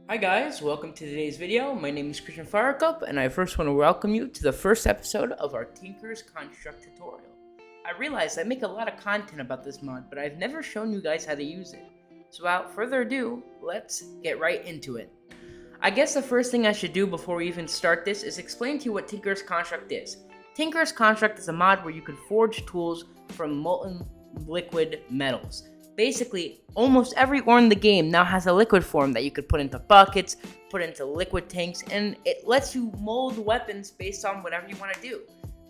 Hi guys, welcome to today's video. My name is Christianfirecup, and I first want to welcome you to the first episode of our Tinker's Construct tutorial. I realize I make a lot of content about this mod, but I've never shown you guys how to use it. So without further ado, let's get right into it. I guess the first thing I should do before we even start this is explain to you what Tinker's Construct is. Tinker's Construct is a mod where you can forge tools from molten liquid metals. Basically, almost every ore in the game now has a liquid form that you could put into buckets, put into liquid tanks, and it lets you mold weapons based on whatever you want to do.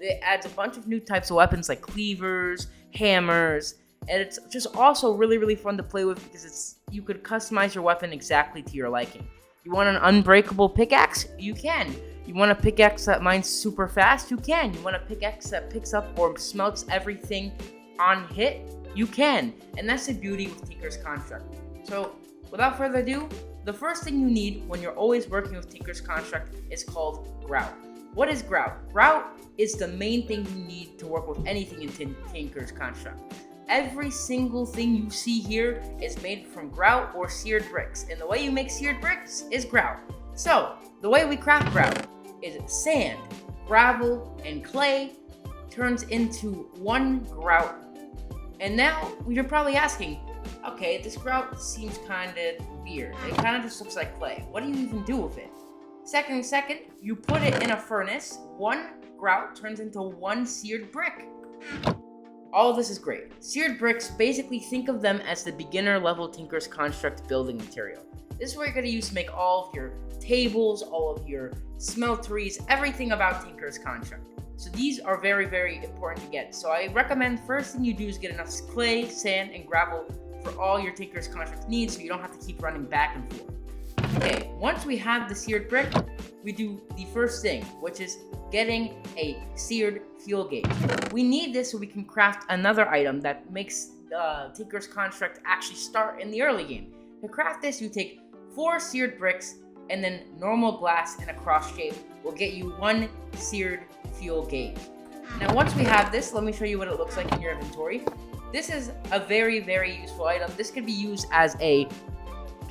It adds a bunch of new types of weapons like cleavers, hammers, and it's just also really fun to play with because you could customize your weapon exactly to your liking. You want an unbreakable pickaxe? You can. You want a pickaxe that mines super fast? You can. You want a pickaxe that picks up or smelts everything on hit? You can, and that's the beauty with Tinker's Construct. So, without further ado, the first thing you need when you're always working with Tinker's Construct is called grout. What is grout? Grout is the main thing you need to work with anything in Tinker's Construct. Every single thing you see here is made from grout or seared bricks, and the way you make seared bricks is grout. So, the way we craft grout is sand, gravel, and clay turns into one grout. And now you're probably asking, okay, this grout seems kind of weird. It kind of just looks like clay. What do you even do with it? Second, you put it in a furnace. One grout turns into one seared brick. All of this is great. Seared bricks, basically think of them as the beginner level Tinker's Construct building material. This is what you're going to use to make all of your tables, all of your smelteries, everything about Tinker's Construct. So these are very important to get. So I recommend first thing you do is get enough clay, sand, and gravel for all your Tinker's Construct needs so you don't have to keep running back and forth. Okay, once we have the seared brick, we do the first thing, which is getting a seared fuel gauge. We need this so we can craft another item that makes Tinker's Construct actually start in the early game. To craft this, you take 4 seared bricks and then normal glass in a cross shape will get you 1 seared fuel gauge. Now once we have this, let me show you what it looks like in your inventory. This is a very useful item. This could be used as a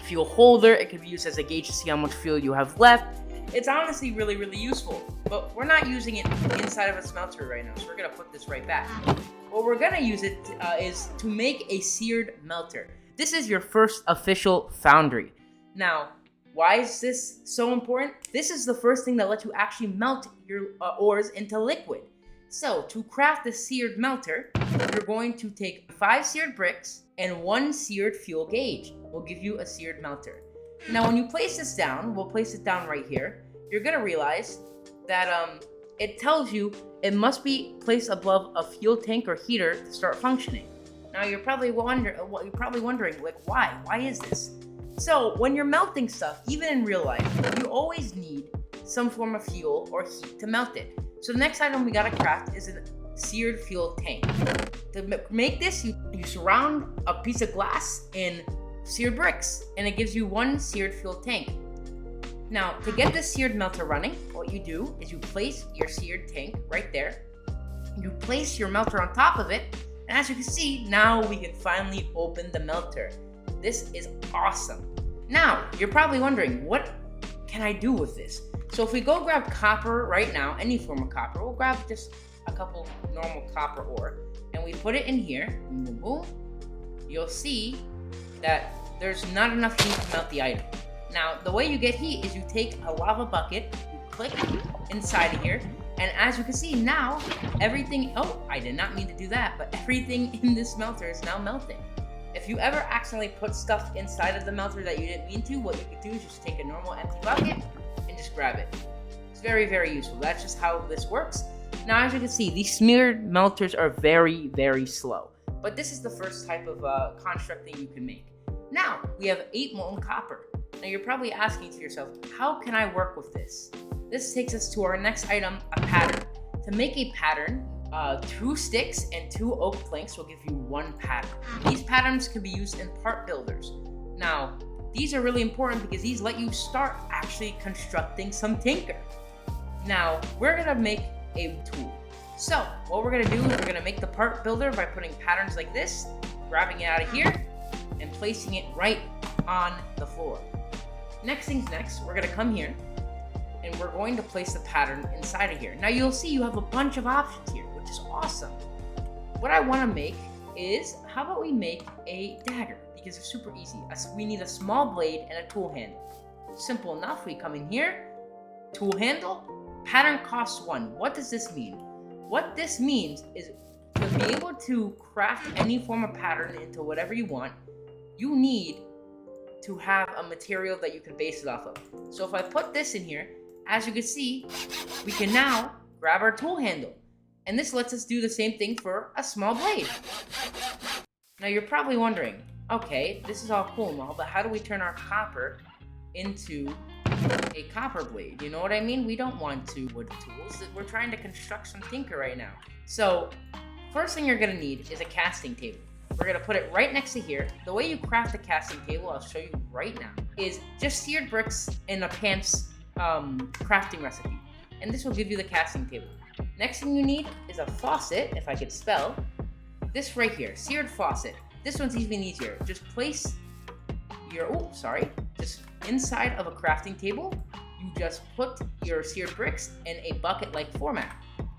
fuel holder. It could be used as a gauge to see how much fuel you have left. It's honestly really useful, but we're not using it inside of a smelter right now, so we're gonna put this right back. What we're gonna use it is to make a seared melter. This is your first official foundry. Now, why is this so important? This is the first thing that lets you actually melt your ores into liquid. So, to craft the seared melter, you're going to take 5 seared bricks and 1 seared fuel gauge. Will give you a seared melter. Now, when you place this down, we'll place it down right here, you're going to realize that it tells you it must be placed above a fuel tank or heater to start functioning. Now, you're probably wondering, like, why? Why is this? So, when you're melting stuff, even in real life, you always need some form of fuel or heat to melt it. So the next item we gotta craft is a seared fuel tank. To make this, you surround a piece of glass in seared bricks, and it gives you 1 seared fuel tank. Now, to get this seared melter running, what you do is you place your seared tank right there. You place your melter on top of it, and as you can see, now we can finally open the melter. This is awesome. Now, you're probably wondering, what can I do with this? So if we go grab copper right now, any form of copper, we'll grab just a couple normal copper ore, and we put it in here, boom, boom, you'll see that there's not enough heat to melt the item. Now, the way you get heat is you take a lava bucket, you click inside of here, and as you can see now, everything, I did not mean to do that, but everything in this melter is now melting. If you ever accidentally put stuff inside of the melter that you didn't mean to, what you could do is just take a normal empty bucket and just grab it. It's very useful. That's just how this works. Now, as you can see, these smeared melters are very slow. But this is the first type of construct that you can make. Now, we have 8 molten copper. Now, you're probably asking to yourself, how can I work with this? This takes us to our next item, a pattern. To make a pattern, 2 sticks and 2 oak planks will give you 1 pattern. These patterns can be used in part builders. Now, these are really important because these let you start actually constructing some Tinker. Now, we're gonna make a tool. So, what we're gonna do is we're gonna make the part builder by putting patterns like this, grabbing it out of here, and placing it right on the floor. Next things next, we're gonna come here and we're going to place the pattern inside of here. Now you'll see you have a bunch of options here, which is awesome. What I wanna make is, how about we make a dagger? Because it's super easy. We need a small blade and a tool handle. Simple enough, we come in here, tool handle, pattern costs 1. What does this mean? What this means is to be able to craft any form of pattern into whatever you want, you need to have a material that you can base it off of. So if I put this in here, as you can see, we can now grab our tool handle. And this lets us do the same thing for a small blade. Now you're probably wondering, okay, this is all cool and all, but how do we turn our copper into a copper blade? You know what I mean? We don't want 2 wood tools. We're trying to construct some tinker right now. So first thing you're gonna need is a casting table. We're gonna put it right next to here. The way you craft a casting table, I'll show you right now, is just seared bricks in a pants crafting recipe. And this will give you the casting table. Next thing you need is a faucet, if I could spell. This right here, seared faucet. This one's even easier. Just place your, just inside of a crafting table, you just put your seared bricks in a bucket-like format.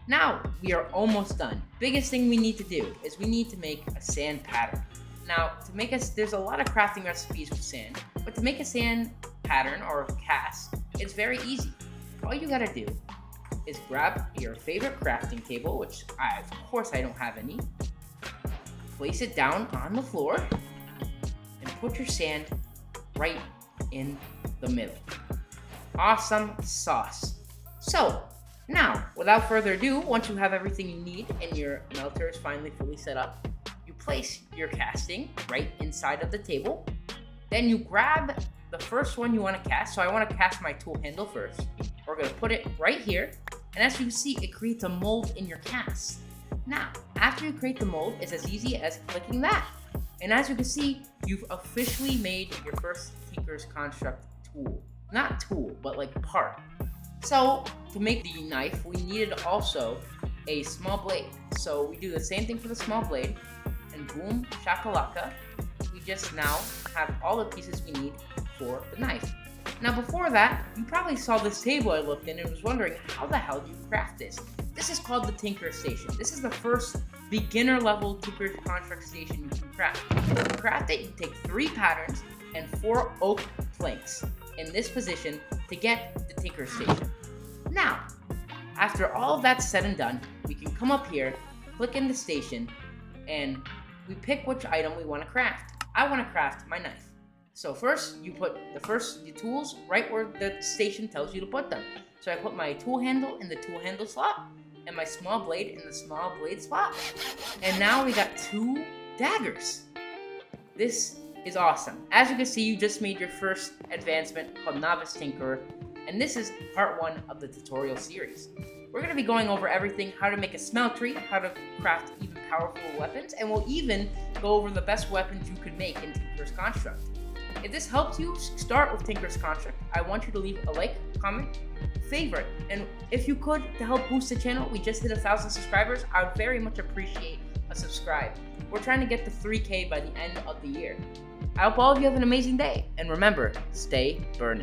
Now, we are almost done. Biggest thing we need to do is we need to make a sand pattern. Now, there's a lot of crafting recipes with sand, but to make a sand pattern or a cast, it's very easy. All you gotta do is grab your favorite crafting table, which of course I don't have any, place it down on the floor, and put your sand right in the middle. Awesome sauce. So, now, without further ado, once you have everything you need and your melter is finally fully set up, you place your casting right inside of the table. Then you grab the first one you want to cast. So I want to cast my tool handle first. We're going to put it right here. And as you can see, it creates a mold in your cast. Now, after you create the mold, it's as easy as clicking that. And as you can see, you've officially made your first Tinker's Construct tool. Not tool, but like part. So, to make the knife, we needed also a small blade. So we do the same thing for the small blade, and boom, shakalaka, we just now have all the pieces we need for the knife. Now before that, you probably saw this table I looked in and was wondering, how the hell do you craft this? This is called the Tinker Station. This is the first beginner level Tinker's Construct station you can craft. To craft it, you take 3 patterns and 4 oak planks in this position to get the Tinker Station. Now, after all of that's said and done, we can come up here, click in the station, and we pick which item we want to craft. I want to craft my knife. So first, you put the tools right where the station tells you to put them. So I put my tool handle in the tool handle slot, and my small blade in the small blade slot. And now we got 2 daggers. This is awesome. As you can see, you just made your first advancement called Novice Tinker, and this is part 1 of the tutorial series. We're going to be going over everything, how to make a smeltery, how to craft even powerful weapons, and we'll even go over the best weapons you could make in Tinker's Construct. If this helps you start with Tinker's Construct, I want you to leave a like, comment, favorite, and if you could, to help boost the channel, we just hit 1,000 subscribers, I would very much appreciate a subscribe. We're trying to get to 3K by the end of the year. I hope all of you have an amazing day, and remember, stay burning.